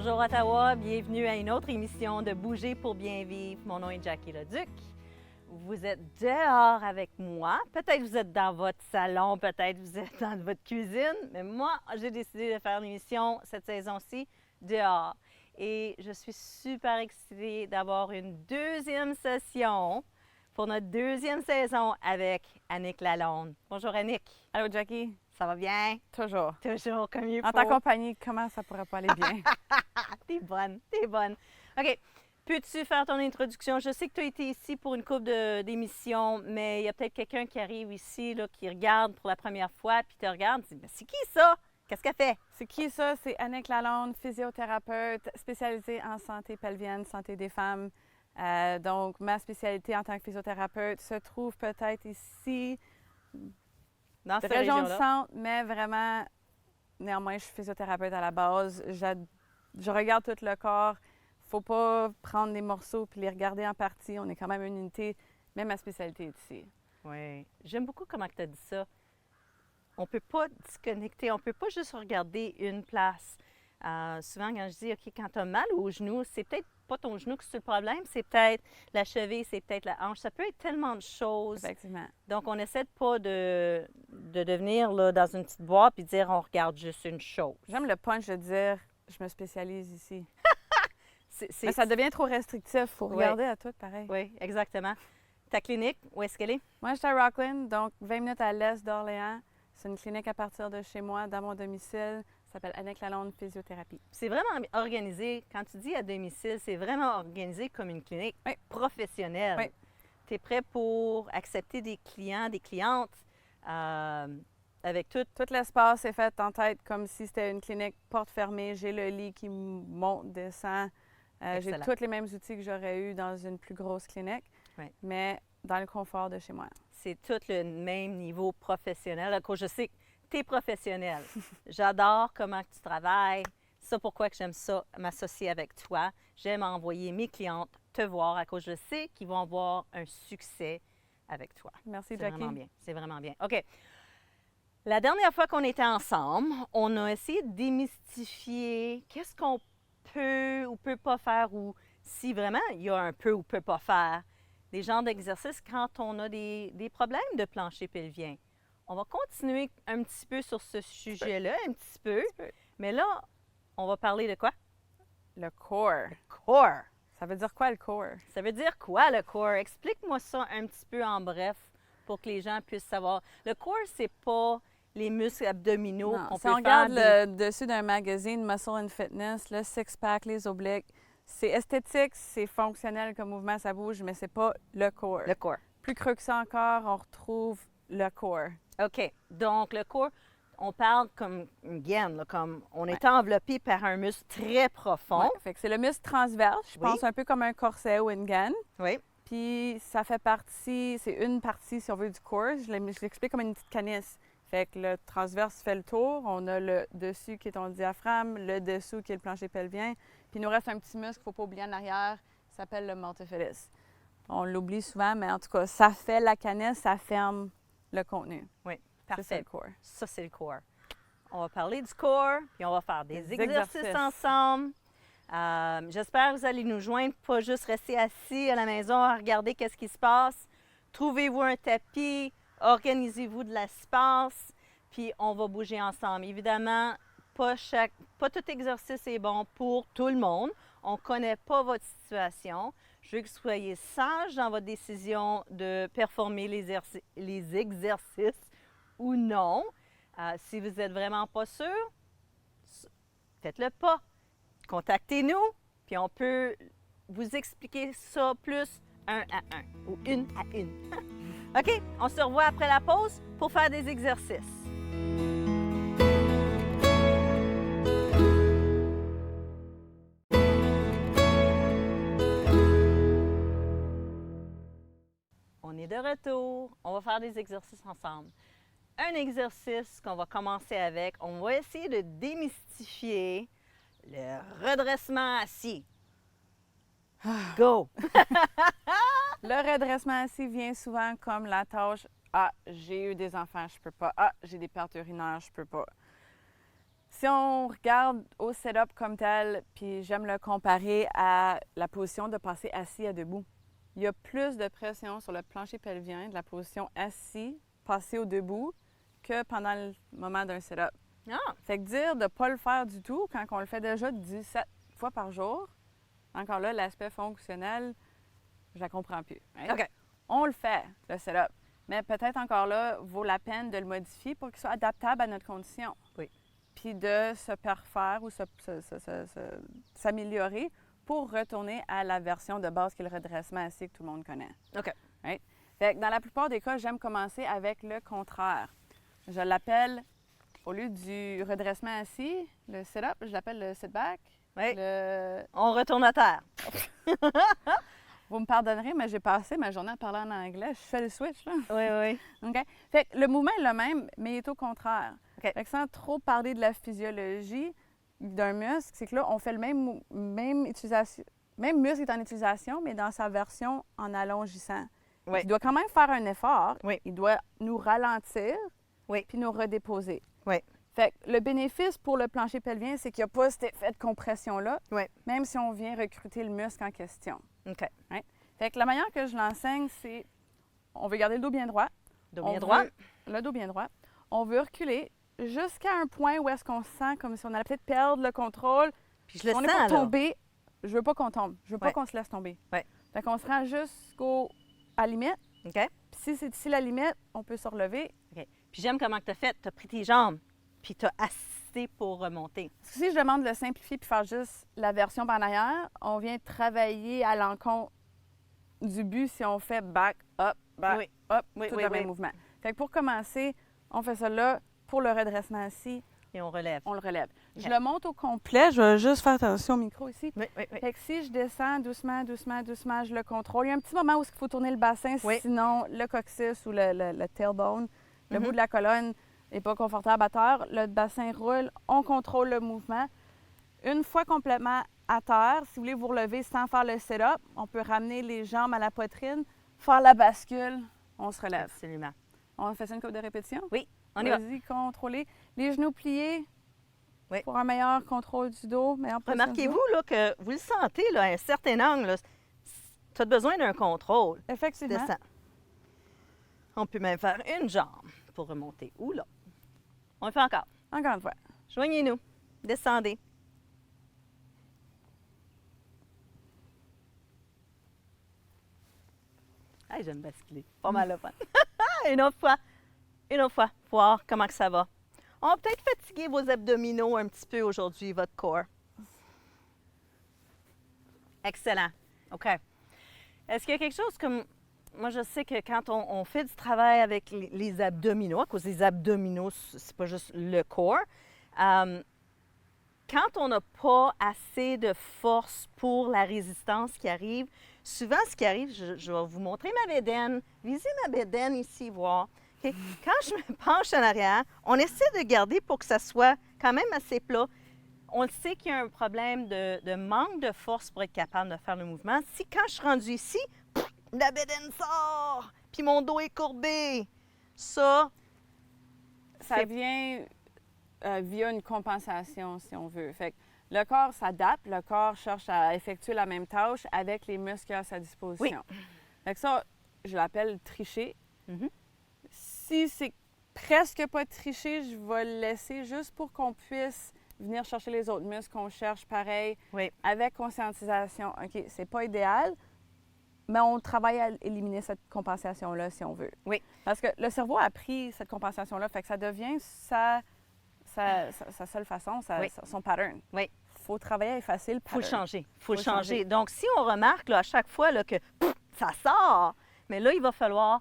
Bonjour Ottawa, bienvenue à une autre émission de Bouger pour bien vivre. Mon nom est Jackie Leduc. Vous êtes dehors avec moi. Peut-être vous êtes dans votre salon, peut-être vous êtes dans votre cuisine, mais moi, j'ai décidé de faire l'émission cette saison-ci dehors. Et je suis super excitée d'avoir une deuxième session pour notre deuxième saison avec Annick Lalonde. Bonjour Annick. Allô Jackie, Ça va bien? toujours. Toujours comme il faut. En ta compagnie, comment ça pourrait pas aller bien? T'es bonne, t'es bonne. OK. Peux-tu faire ton introduction? Je sais que tu as été ici pour une couple d'émissions, mais il y a peut-être quelqu'un qui arrive ici, là, qui regarde pour la première fois, puis te regarde, et dit, mais c'est qui ça? Qu'est-ce qu'elle fait? C'est qui ça? C'est Annick Lalonde, physiothérapeute spécialisée en santé pelvienne, santé des femmes. Donc, ma spécialité en tant que physiothérapeute se trouve peut-être ici, Dans de cette région du région-là? centre, mais vraiment, néanmoins, je suis physiothérapeute à la base. Je regarde tout le corps. Faut pas prendre des morceaux puis les regarder en partie. On est quand même une unité. Mais ma spécialité est ici. Oui. J'aime beaucoup comment tu as dit ça. On ne peut pas disconnecter, on ne peut pas juste regarder une place. Souvent, quand je dis, OK, quand tu as mal au genou, c'est peut-être pas ton genou qui c'est le problème, c'est peut-être la cheville, c'est peut-être la hanche. Ça peut être tellement de choses. Effectivement. Donc, on essaie de pas de devenir là, dans une petite boîte et dire on regarde juste une chose. J'aime le punch de dire je me spécialise ici. C'est, Mais ça devient trop restrictif. Il faut Ouais. regarder à tout pareil. Oui, exactement. Ta clinique, où est-ce qu'elle est? Moi, je suis à Rockland, donc 20 minutes à l'est d'Orléans. C'est une clinique à partir de chez moi, dans mon domicile. Ça s'appelle Annick Lalonde Physiothérapie. C'est vraiment organisé. Quand tu dis à domicile, c'est vraiment organisé comme une clinique Oui. professionnelle. Oui. Tu es prêt pour accepter des clients, des clientes avec tout. Tout l'espace est fait en tête comme si c'était une clinique porte fermée. J'ai le lit qui monte, descend. J'ai Excellent. tous les mêmes outils que j'aurais eu dans une plus grosse clinique, Oui. mais dans le confort de chez moi. C'est tout le même niveau professionnel. À cause, je sais que tu es professionnel. J'adore comment tu travailles. C'est pourquoi que j'aime ça, m'associer avec toi. J'aime envoyer mes clientes te voir à cause je sais qu'ils vont avoir un succès avec toi. Merci, C'est Jackie. vraiment bien. C'est vraiment bien. OK. La dernière fois qu'on était ensemble, on a essayé de démystifier qu'est-ce qu'on peut ou peut pas faire ou si vraiment il y a un peu ou peut pas faire. Des genres d'exercices quand on a des problèmes de plancher pelvien. On va continuer un petit peu sur ce sujet-là, un petit peu. Mais là, on va parler de quoi? Le core. Core. Ça veut dire quoi, le core? Ça veut dire quoi, le core? Explique-moi ça un petit peu en bref pour que les gens puissent savoir. Le core, c'est pas les muscles abdominaux Non, qu'on si peut on faire. regarde le dessus d'un magazine Muscle and Fitness, le six-pack, les obliques, c'est esthétique, c'est fonctionnel comme mouvement, ça bouge, mais c'est pas le core. Le core. Plus creux que ça encore, on retrouve le core. OK. Donc, le core, on parle comme une gaine, là, comme on est enveloppé par un muscle très profond. Ouais, fait que c'est le muscle transverse, je Oui. pense un peu comme un corset ou une gaine. Oui. Puis ça fait partie, c'est une partie, si on veut, du core. Je l'explique comme une petite canisse. Fait que le transverse fait le tour. On a le dessus qui est ton diaphragme, le dessous qui est le plancher pelvien. Puis il nous reste un petit muscle qu'il ne faut pas oublier en arrière, qui s'appelle le multifidus. On l'oublie souvent, mais en tout cas, ça fait la canisse, ça ferme le contenu. Oui. C'est ça, Parfait. le core. Ça, c'est le core. On va parler du core, puis on va faire des Des exercices exercices. ensemble. J'espère que vous allez nous joindre, pas juste rester assis à la maison à regarder qu'est-ce qui se passe. Trouvez-vous un tapis, organisez-vous de l'espace, puis on va bouger ensemble. Évidemment, pas tout exercice est bon pour tout le monde. On ne connaît pas votre situation. Je veux que vous soyez sage dans votre décision de performer les exercices ou non. Si vous n'êtes vraiment pas sûr, faites-le pas. Contactez-nous, puis on peut vous expliquer ça plus un à un ou une à une. OK, on se revoit après la pause pour faire des exercices. On est de retour. On va faire des exercices ensemble. Un exercice qu'on va commencer avec, on va essayer de démystifier le redressement assis. Go! Le redressement assis vient souvent comme la tâche « Ah, j'ai eu des enfants, je peux pas. Ah, j'ai des pertes urinaires, je peux pas. » Si on regarde au setup comme tel, puis j'aime le comparer à la position de passer assis à debout. Il y a plus de pression sur le plancher pelvien de la position assis, passé au debout, que pendant le moment d'un setup. Ah, Fait que dire de ne pas le faire du tout quand on le fait déjà 17 fois par jour, encore là, l'aspect fonctionnel, je la comprends plus. Right? OK. On le fait, le setup. Mais peut-être encore là, vaut la peine de le modifier pour qu'il soit adaptable à notre condition. Oui. Puis de se parfaire ou s'améliorer pour retourner à la version de base qui est le redressement assis que tout le monde connaît. OK. Right? Fait que dans la plupart des cas, j'aime commencer avec le contraire. Je l'appelle, au lieu du redressement assis, le sit-up, je l'appelle le sit-back. Oui. Le... On retourne à terre. Vous me pardonnerez, mais j'ai passé ma journée à parler en anglais. Je fais le switch, là. Oui, oui. OK? Fait que le mouvement est le même, mais il est au contraire. OK. Fait que sans trop parler de la physiologie d'un muscle, c'est que là, on fait le même muscle est en utilisation, mais dans sa version en allongissant. Oui. Il doit quand même faire un effort. Oui. Il doit nous ralentir, Oui. puis nous redéposer. Oui. Fait que le bénéfice pour le plancher pelvien, c'est qu'il n'y a pas cet effet de compression-là, Oui. même si on vient recruter le muscle en question. OK. Fait que la manière que je l'enseigne, c'est on veut garder le dos bien droit. Dos On bien droit. veut- le dos bien droit. On veut reculer jusqu'à un point où est-ce qu'on se sent comme si on allait peut-être perdre le contrôle. Puis je le Si on sens, est pour là. tomber, je veux pas qu'on tombe. Je veux pas Ouais. qu'on se laisse tomber. Ouais. Fait qu'on se rend jusqu'à la limite. OK? Puis si c'est ici la limite, on peut se relever. OK. Puis j'aime comment tu as fait. Tu as pris tes jambes, puis tu as assisté pour remonter. Si je demande de le simplifier puis faire juste la version par en arrière, on vient travailler à l'encontre du but si on fait back, up, back, Oui. up, Oui, tout oui, le même oui. mouvement. Fait que pour commencer, on fait ça là. Pour le redressement assis, Et on relève. on le relève. OK. Je le monte au complet. Je vais juste faire attention au micro ici. Oui, oui, oui. Fait que si je descends doucement, je le contrôle. Il y a un petit moment où il faut tourner le bassin, Oui. sinon le coccyx ou le tailbone, le Mhm. bout de la colonne n'est pas confortable à terre. Le bassin roule, on contrôle le mouvement. Une fois complètement à terre, si vous voulez vous relever sans faire le sit-up, on peut ramener les jambes à la poitrine, faire la bascule, on se relève. Absolument. On fait ça une couple de répétitions? Oui, on y va. Vas-y, contrôlez. Les genoux pliés Oui. pour un meilleur contrôle du dos. Meilleure position du dos. Remarquez-vous là, que vous le sentez là, à un certain angle. Tu as besoin d'un contrôle. Effectivement. Descends. On peut même faire une jambe pour remonter. Ou là. On le fait encore. Encore une fois. Joignez-nous. Descendez. Ah, j'aime basculer. Pas mal le fun. Une autre fois. Une autre fois. Voir comment que ça va. On va peut-être fatiguer vos abdominaux un petit peu aujourd'hui, votre corps. Excellent. OK. Est-ce qu'il y a quelque chose comme... Moi, je sais que quand on fait du travail avec les abdominaux, à cause des abdominaux, c'est pas juste le corps, quand on n'a pas assez de force pour la résistance qui arrive, souvent ce qui arrive, je vais vous montrer ma bédaine. Visez ma bédaine ici, voir. OK? Quand je me penche en arrière, on essaie de garder pour que ça soit quand même assez plat. On le sait qu'il y a un problème de manque de force pour être capable de faire le mouvement. Si quand je suis rendue ici, la bédaine sort, puis mon dos est courbé. Ça vient via une compensation, si on veut. Fait que le corps s'adapte, le corps cherche à effectuer la même tâche avec les muscles à sa disposition. Fait que ça, je l'appelle tricher. Mhm. Si c'est presque pas tricher, je vais le laisser juste pour qu'on puisse venir chercher les autres muscles qu'on cherche pareil, Oui. avec conscientisation. OK, c'est pas idéal, mais on travaille à éliminer cette compensation-là si on veut. Oui. Parce que le cerveau a pris cette compensation-là, fait que ça devient sa seule façon, Oui. son pattern. Oui. Il faut travailler à effacer le Il faut le pattern. changer. Il faut le Faut changer. changer. Donc, si on remarque là, à chaque fois là, que ça sort, mais là, il va falloir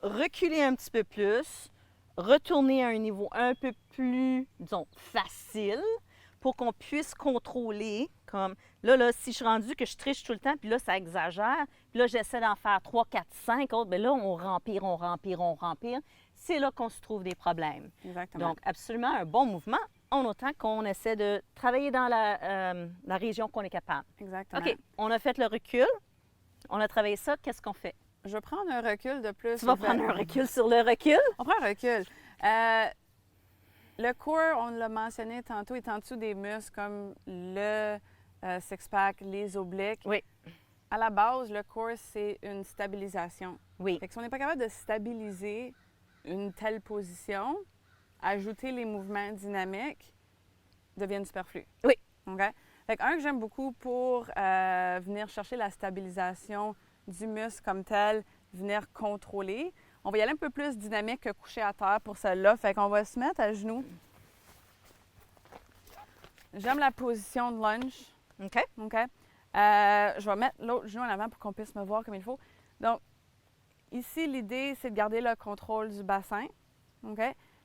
reculer un petit peu plus, retourner à un niveau un peu plus, disons, facile pour qu'on puisse contrôler. Comme là, si je suis rendue que je triche tout le temps, puis là, ça exagère, puis là, j'essaie d'en faire 3, 4, 5 autres, bien là, on rempire. C'est là qu'on se trouve des problèmes. Exactement. Donc, absolument un bon mouvement, en autant qu'on essaie de travailler dans la région qu'on est capable. Exactement. OK, on a fait le recul, on a travaillé ça, qu'est-ce qu'on fait? Je vais prendre un recul de plus. Tu vas prendre un recul sur le recul? On prend un recul. Le core, on l'a mentionné tantôt, est en dessous des muscles comme le six-pack, les obliques. Oui. À la base, le core, c'est une stabilisation. Oui. Fait que si on n'est pas capable de stabiliser une telle position, ajouter les mouvements dynamiques deviennent superflus. Oui. OK? Fait que que j'aime beaucoup pour venir chercher la stabilisation du muscle comme tel, venir contrôler. On va y aller un peu plus dynamique que couché à terre pour celle-là. Fait qu'on va se mettre à genoux. J'aime la position de lunge. OK. OK? Je vais mettre l'autre genou en avant pour qu'on puisse me voir comme il faut. Donc, ici, l'idée, c'est de garder le contrôle du bassin. OK?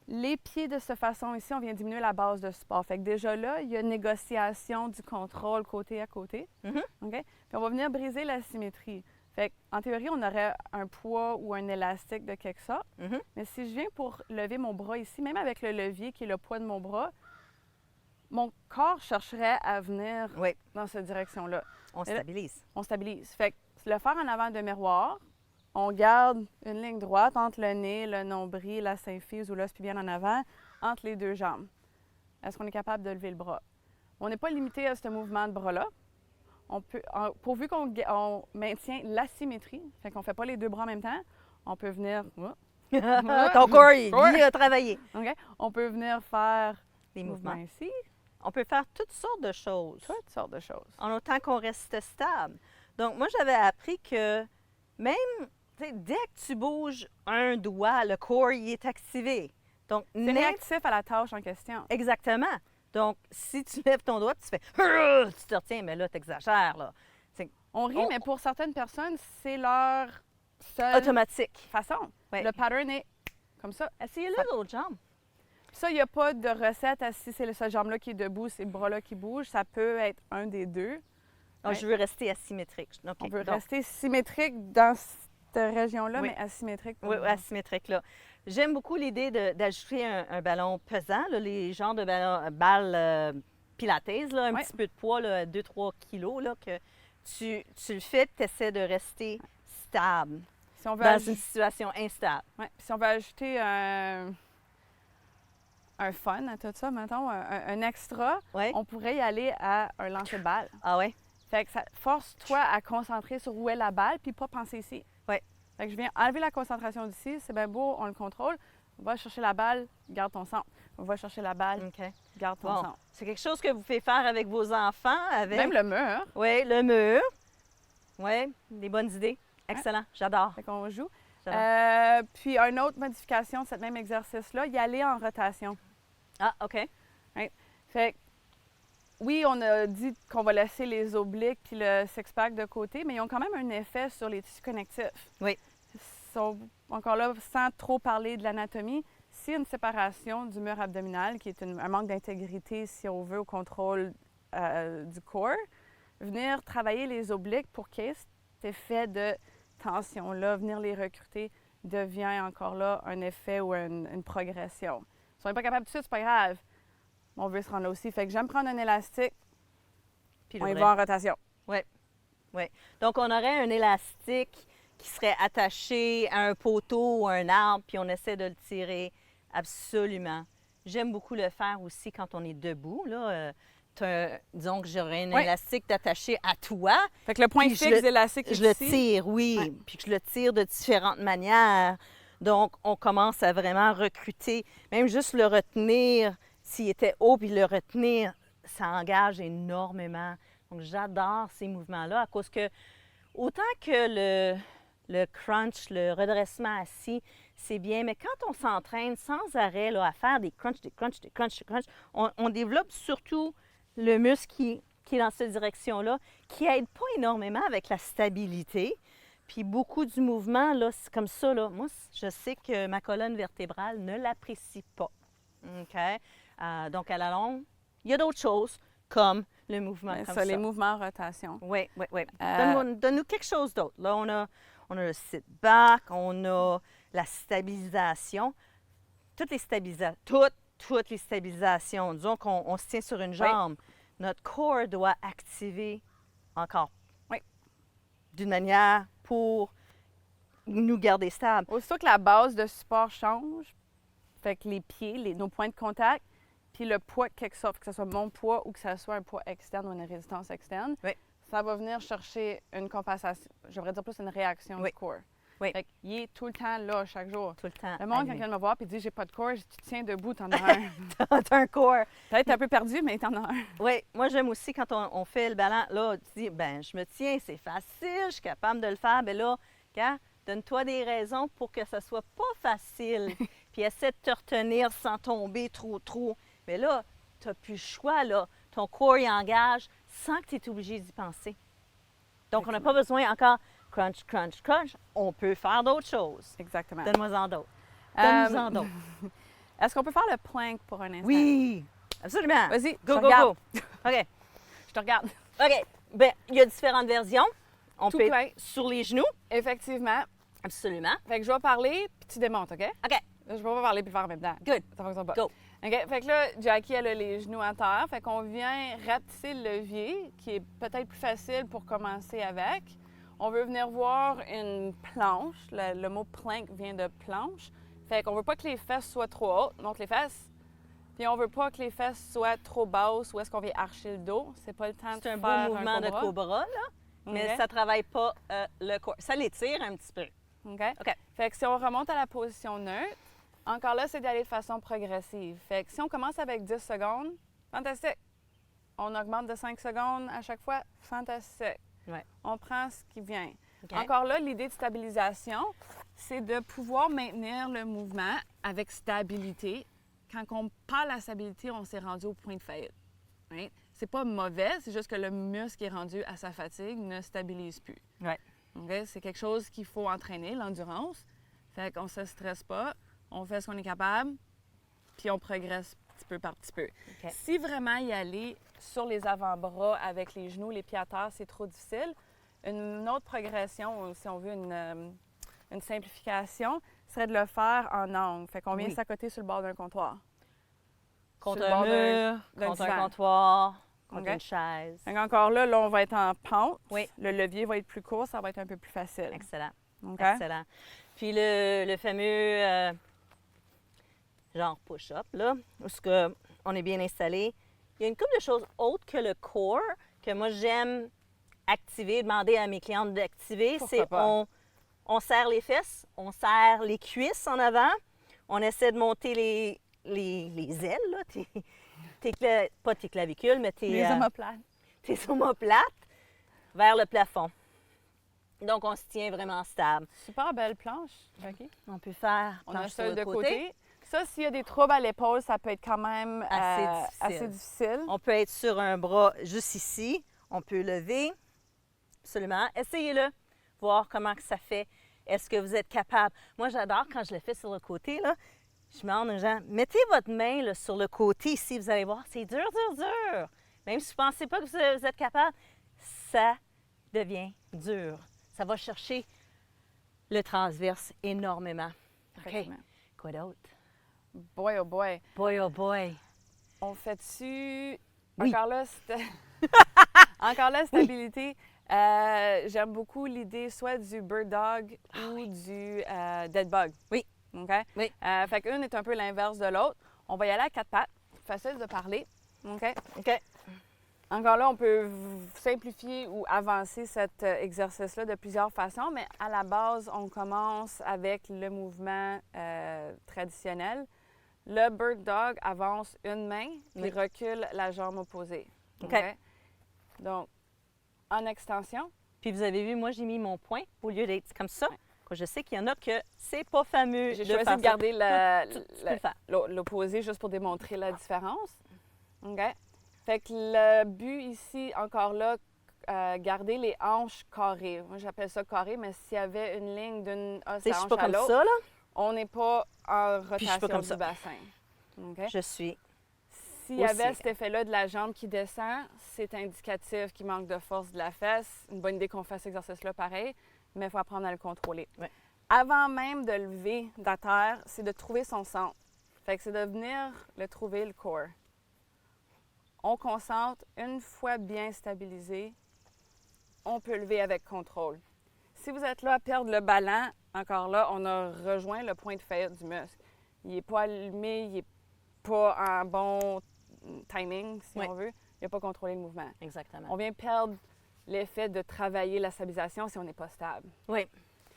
Les pieds de cette façon ici, on vient diminuer la base de support. Fait que déjà là, il y a une négociation du contrôle côté à côté. Mhm. OK? Puis on va venir briser la symétrie. Fait qu'en théorie, on aurait un poids ou un élastique de quelque sorte. Mhm. Mais si je viens pour lever mon bras ici, même avec le levier qui est le poids de mon bras, mon corps chercherait à venir Oui. dans cette direction-là. On Et là, stabilise. on stabilise. Fait que le faire en avant de miroir, on garde une ligne droite entre le nez, le nombril, la symphyse ou l'os pubienne en avant, entre les deux jambes. Est-ce qu'on est capable de lever le bras? On n'est pas limité à ce mouvement de bras-là. On peut, pourvu qu'on maintient l'asymétrie, fait qu'on ne fait pas les deux bras en même temps, on peut venir... Ton corps, il a travaillé. OK? On peut venir faire Les mouvements mouvements. ici, On peut faire toutes sortes de choses. toutes sortes de choses. En autant qu'on reste stable. Donc, moi, j'avais appris que même dès que tu bouges un doigt, le corps il est activé. Donc, C'est réactif à la tâche en question. exactement. Donc, si tu lèves ton doigt, puis tu fais tu te retiens, mais là, tu exagères. Là. On rit, mais pour certaines personnes, c'est leur seule Automatique. façon. Ouais. Le pattern est comme ça. Essayez-le l'autre jambe. Ça, il n'y a pas de recette à si c'est cette jambe-là qui est debout, c'est le bras-là qui bouge. Ça peut être un des deux. Donc, je veux rester asymétrique. OK. On veut Donc, rester symétrique dans cette région-là, Oui. mais asymétrique. oui, asymétrique, là. J'aime beaucoup l'idée d'ajouter un ballon pesant, là, les genres de balles pilates, là, un Ouais. petit peu de poids, 2-3 kilos, là, que tu le fais, tu essaies de rester stable Si on veut, dans une situation instable. ouais. Si on veut ajouter un fun à tout ça, mettons, un extra, Oui? on pourrait y aller à un lancer de balle. Ah ouais? Fait que ça force-toi à concentrer sur où est la balle, puis pas penser ici. Ouais. Fait que je viens enlever la concentration d'ici, c'est bien beau, on le contrôle. On va chercher la balle, garde ton centre. On va chercher la balle, OK. garde ton Bon. centre. C'est quelque chose que vous pouvez faire avec vos enfants, avec... Même le mur. Oui, le mur. Oui, des bonnes idées. Excellent, j'adore. Fait qu'on joue. j'adore. Puis une autre modification de ce même exercice-là, y aller en rotation. Ah, OK. Fait que, oui, on a dit qu'on va laisser les obliques puis le six-pack de côté, mais ils ont quand même un effet sur les tissus connectifs. Oui. Encore là, sans trop parler de l'anatomie, s'il y a une séparation du mur abdominal, qui est un manque d'intégrité, si on veut, au contrôle du corps, venir travailler les obliques pour qu'il y ait cet effet de tension-là, venir les recruter, devient encore là un effet ou une progression. Si on n'est pas capable tout de suite, c'est pas grave. On veut se rendre là aussi. Fait que j'aime prendre un élastique, Puis on y le va en rotation. Donc, on aurait un élastique qui serait attaché à un poteau ou à un arbre, puis on essaie de le tirer absolument. J'aime beaucoup le faire aussi quand on est debout. Là. Disons que j'aurais un Oui. élastique attaché à toi. Fait que le point Puis je fixe le- élastique Je est le ici. tire, oui, Ouais. puis que je le tire de différentes manières. Donc, on commence à vraiment recruter. Même juste le retenir, s'il était haut, puis le retenir, ça engage énormément. Donc, j'adore ces mouvements-là à cause que, autant que le crunch, le redressement assis, c'est bien, mais quand on s'entraîne sans arrêt là, à faire des crunchs, on développe surtout le muscle qui est dans cette direction-là, qui aide pas énormément avec la stabilité. Puis beaucoup du mouvement, là, c'est comme ça, là. Moi, je sais que ma colonne vertébrale ne l'apprécie pas. OK? Donc, à la longue, il y a d'autres choses, comme le mouvement Ben, comme ça, ça. les mouvements en rotation. Oui, oui, oui. Euh, Donne-nous quelque chose d'autre. Là, on a le sit-back, on a la stabilisation. Toutes les stabilisations. Disons qu'on se tient sur une jambe. Notre corps doit activer encore. Oui. D'une manière pour nous garder stables. Aussitôt que la base de support change, Fait que les pieds, nos points de contact, puis le poids quelque sorte, que ce soit mon poids ou que ce soit un poids externe ou une résistance externe, Oui. ça va venir chercher une compensation, j'aimerais dire plus une réaction Oui. du corps. Oui. Fait qu'il est tout le temps là, chaque jour. Tout le temps. Le monde, quand il vient me voir et dit « j'ai pas de corps », je dis « tu tiens debout, t'en as un ». T'as un corps. Peut-être un peu perdu, mais t'en as un. Oui, moi j'aime aussi quand on fait le ballon, là, tu dis, ben je me tiens, c'est facile, je suis capable de le faire. Ben là, donne-toi des raisons pour que ça soit pas facile. Puis essaie de te retenir sans tomber trop. Mais là, tu n'as plus le choix, là. Ton corps y engage sans que tu es obligé d'y penser. Donc, on n'a pas besoin encore crunch. On peut faire d'autres choses. Exactement. Donne-moi-en d'autres. Donne-nous-en d'autres. Est-ce qu'on peut faire le plank pour un instant? Oui, absolument. Vas-y, Go. regarde. OK. Je te regarde. OK. Bien, il y a différentes versions. On Tout peut plein. être sur les genoux. Effectivement. Absolument. Fait que je vais parler, puis tu démontes, OK? OK. Je vais pas parler puis faire en même temps. Good. Ça fonctionne pas. Go. OK? Fait que là, Jackie, elle a les genoux à terre. Fait qu'on vient rapetisser le levier, qui est peut-être plus facile pour commencer avec. On veut venir voir une planche. Le mot plank vient de planche. Fait qu'on veut pas que les fesses soient trop hautes. Monte les fesses. Puis on veut pas que les fesses soient trop basses ou est-ce qu'on vient archer le dos. C'est pas le temps de C'est un faire beau mouvement de cobra, là. Mais OK? ça ne travaille pas le corps. Ça l'étire un petit peu. OK? OK. Fait que si on remonte à la position neutre, encore là, c'est d'aller de façon progressive. Fait que si on commence avec 10 secondes, fantastique. On augmente de 5 secondes à chaque fois, fantastique. Ouais. On prend ce qui vient. OK. Encore là, l'idée de stabilisation, c'est de pouvoir maintenir le mouvement avec stabilité. Quand on parle à stabilité, on s'est rendu au point de faillite. Right? C'est pas mauvais, c'est juste que le muscle qui est rendu à sa fatigue ne stabilise plus. Ouais. Okay? C'est quelque chose qu'il faut entraîner, l'endurance. Fait qu'on ne se stresse pas, on fait ce qu'on est capable, puis on progresse petit peu par petit peu. OK. Si vraiment y aller sur les avant-bras avec les genoux, les pieds à terre, c'est trop difficile, une autre progression, si on veut une simplification, serait de le faire en angle. Fait qu'on vient Oui. s'accoter sur le bord d'un comptoir. Contre Sur le un bord mur, d'un contre un divan. comptoir, contre OK. une chaise. Donc encore là, on va être en pente. Oui. Le levier va être plus court, ça va être un peu plus facile. Excellent. OK? Excellent. Puis le fameux genre push-up, là, où on est bien installé. Il y a une couple de choses autres que le core que moi j'aime activer, demander à mes clientes d'activer. Pourquoi C'est pas? on serre les fesses, on serre les cuisses en avant, on essaie de monter les ailes, là, pas tes clavicules, mais Les omoplates. tes omoplates vers le plafond. Donc, on se tient vraiment stable. Super belle planche, Jackie. On peut faire On a planche sur celle le de côté. Ça, s'il y a des troubles à l'épaule, ça peut être quand même assez difficile. On peut être sur un bras juste ici. On peut lever. Absolument. Essayez-le. Voir comment que ça fait. Est-ce que vous êtes capable? Moi, j'adore quand je le fais sur le côté, là. Je demande aux gens, mettez votre main là, sur le côté ici. Vous allez voir, c'est dur. Même si vous ne pensez pas que vous êtes capable, ça devient dur. Ça va chercher le transverse énormément. OK. Effectivement. Quoi d'autre? Boy, oh boy. Boy, oh boy. On fait-tu... Oui. Encore là, encore là, stabilité. J'aime beaucoup l'idée soit du bird dog ou du dead bug. Oui. OK? Oui. Fait qu'une est un peu l'inverse de l'autre. On va y aller à quatre pattes. Facile de parler. OK? OK. Encore là, on peut simplifier ou avancer cet exercice-là de plusieurs façons, mais à la base, on commence avec le mouvement traditionnel. Le bird dog avance une main, puis recule la jambe opposée. OK. Donc, en extension. Puis vous avez vu, moi, j'ai mis mon poing au lieu d'être comme ça. Je sais qu'il y en a que c'est pas fameux. J'ai de choisi faire de ça. garder Tu peux le faire. l'opposé juste pour démontrer la différence. OK? Fait que le but ici, encore là, garder les hanches carrées. Moi, j'appelle ça carré, mais s'il y avait une ligne d'une os Tu sais, je à suis hanche pas à comme l'autre, ça, là. on n'est pas en Puis je suis pas rotation comme du ça. bassin. OK? Je suis. S'il y avait aussi. cet effet-là de la jambe qui descend, c'est indicatif qu'il manque de force de la fesse. Une bonne idée qu'on fasse cet exercice-là pareil, mais il faut apprendre à le contrôler. Ouais. Avant même de lever de la terre, c'est de trouver son centre. Fait que c'est de venir le trouver, le core. On concentre, une fois bien stabilisé, on peut lever avec contrôle. Si vous êtes là à perdre le ballon, encore là, on a rejoint le point de faillite du muscle. il n'est pas allumé, il n'est pas en bon timing, si Oui. on veut. Il n'a pas contrôlé le mouvement. Exactement. On vient perdre l'effet de travailler la stabilisation si on n'est pas stable. Oui,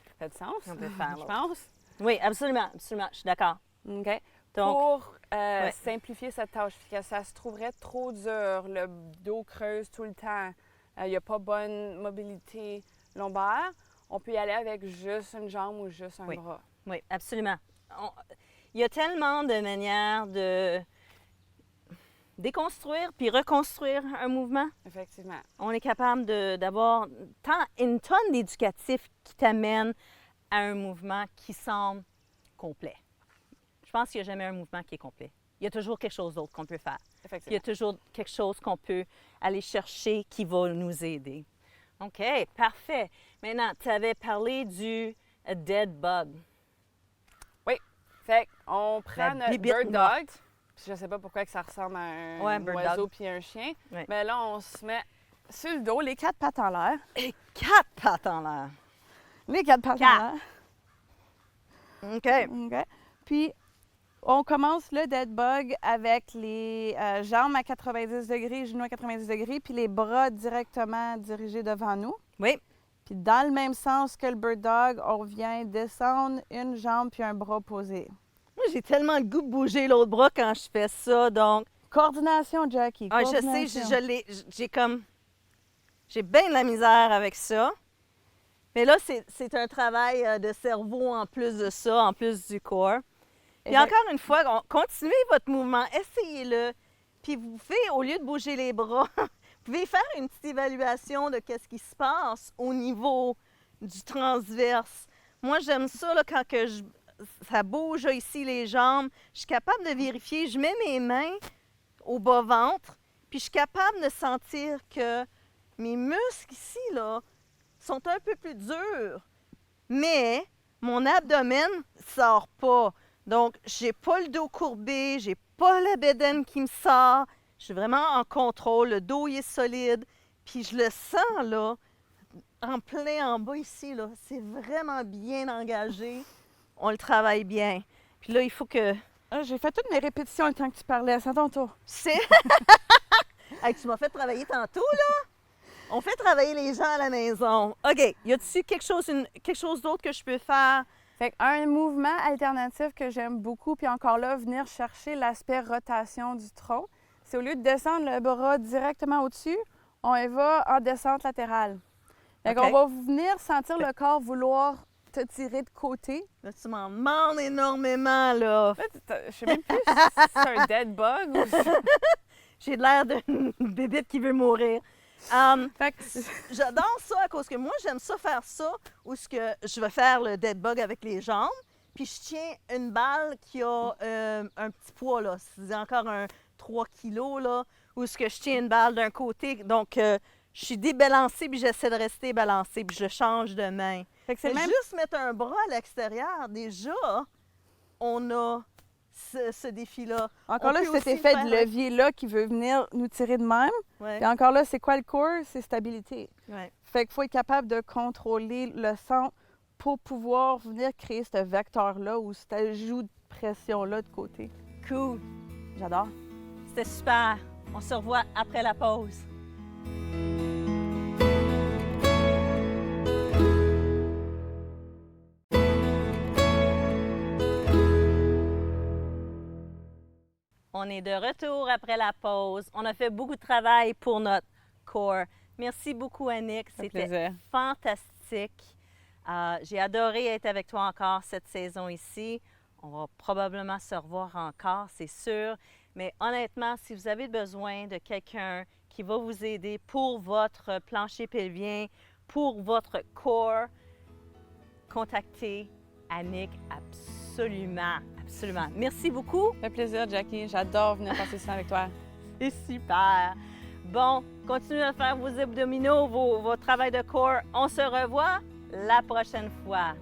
Ça fait du sens? on peut faire Je l'autre. pense. Oui, absolument, absolument, je suis d'accord. OK. Donc, Pour ouais. simplifier cette tâche, parce que ça se trouverait trop dur, le dos creuse tout le temps, il n'y a pas bonne mobilité lombaire, on peut y aller avec juste une jambe ou juste un Oui. bras. oui, absolument. Il y a tellement de manières de déconstruire puis reconstruire un mouvement. Effectivement. On est capable d'avoir une tonne d'éducatifs qui t'amènent à un mouvement qui semble complet. Je pense qu'il n'y a jamais un mouvement qui est complet. Il y a toujours quelque chose d'autre qu'on peut faire. Puis il y Effectivement. a toujours quelque chose qu'on peut aller chercher qui va nous aider. OK, parfait. Maintenant, tu avais parlé du dead bug. Fait qu'on prend La notre bibite bird morte. dog. Puis je sais pas pourquoi que ça ressemble à un Ouais, un bird oiseau dog. puis un chien. Ouais. Mais là, on se met sur le dos, les quatre pattes en l'air. Et 4 pattes en l'air. Les quatre pattes Quatre. en OK. l'air. OK. Puis, on commence le dead bug avec les jambes à 90 degrés, genoux à 90 degrés, puis les bras directement dirigés devant nous. Oui. Puis dans le même sens que le bird dog, on vient descendre une jambe puis un bras posé. Moi, j'ai tellement le goût de bouger l'autre bras quand je fais ça, donc... Coordination, Jackie. Ah, je sais, coordination. j'ai bien de la misère avec ça. Mais là, c'est un travail de cerveau en plus de ça, en plus du corps. Puis encore une fois, continuez votre mouvement, essayez-le. Puis vous pouvez, au lieu de bouger les bras, vous pouvez faire une petite évaluation de qu'est-ce qui se passe au niveau du transverse. Moi, j'aime ça là, quand ça bouge là, ici les jambes. Je suis capable de vérifier. Je mets mes mains au bas-ventre, puis je suis capable de sentir que mes muscles ici là, sont un peu plus durs. Mais mon abdomen ne sort pas. Donc, j'ai pas le dos courbé, j'ai pas la bédaine qui me sort. Je suis vraiment en contrôle, le dos il est solide. Puis je le sens là, en plein en bas ici, là. C'est vraiment bien engagé. On le travaille bien. Puis là, il faut que... Ah, j'ai fait toutes mes répétitions le temps que tu parlais. C'est à ton tour. C'est... Hey, tu m'as fait travailler tantôt, là? On fait travailler les gens à la maison. OK, y a-t-il quelque chose d'autre que je peux faire? Fait un mouvement alternatif que j'aime beaucoup, puis encore là, venir chercher l'aspect rotation du tronc, c'est au lieu de descendre le bras directement au-dessus, on y va en descente latérale. Fait qu'on va venir sentir le corps vouloir te tirer de côté. Là, tu m'en demandes énormément, là. En fait, je sais même plus si c'est un dead bug ou si... J'ai l'air d'une bébite qui veut mourir. Fait que J'adore ça à cause que moi, j'aime ça faire ça où ce que je vais faire le dead bug avec les jambes. Puis je tiens une balle qui a un petit poids, là. C'est encore un 3 kilos, là. Où ce que je tiens une balle d'un côté. Donc, je suis débalancée puis j'essaie de rester balancée. Puis je change de main. Fait que c'est Mais même... juste mettre un bras à l'extérieur, déjà, on a ce défi-là. Encore On là, peut cet aussi effet faire de levier-là qui veut venir nous tirer de même. Ouais, Et encore là, c'est quoi le core? C'est stabilité. ouais. Fait qu'il faut être capable de contrôler le sang pour pouvoir venir créer ce vecteur-là ou cet ajout de pression-là de côté. Cool. J'adore. C'était super. On se revoit après la pause. On est de retour après la pause. On a fait beaucoup de travail pour notre corps. Merci beaucoup, Annick. Ça fait C'était plaisir. fantastique. J'ai adoré être avec toi encore cette saison ici. On va probablement se revoir encore, c'est sûr. Mais honnêtement, si vous avez besoin de quelqu'un qui va vous aider pour votre plancher pelvien, pour votre corps, contactez Annick absolument, absolument. Merci beaucoup. Ça fait plaisir, Jackie. J'adore venir passer ce temps avec toi. C'est super. Bon, continuez à faire vos abdominaux, vos travail de corps. On se revoit la prochaine fois.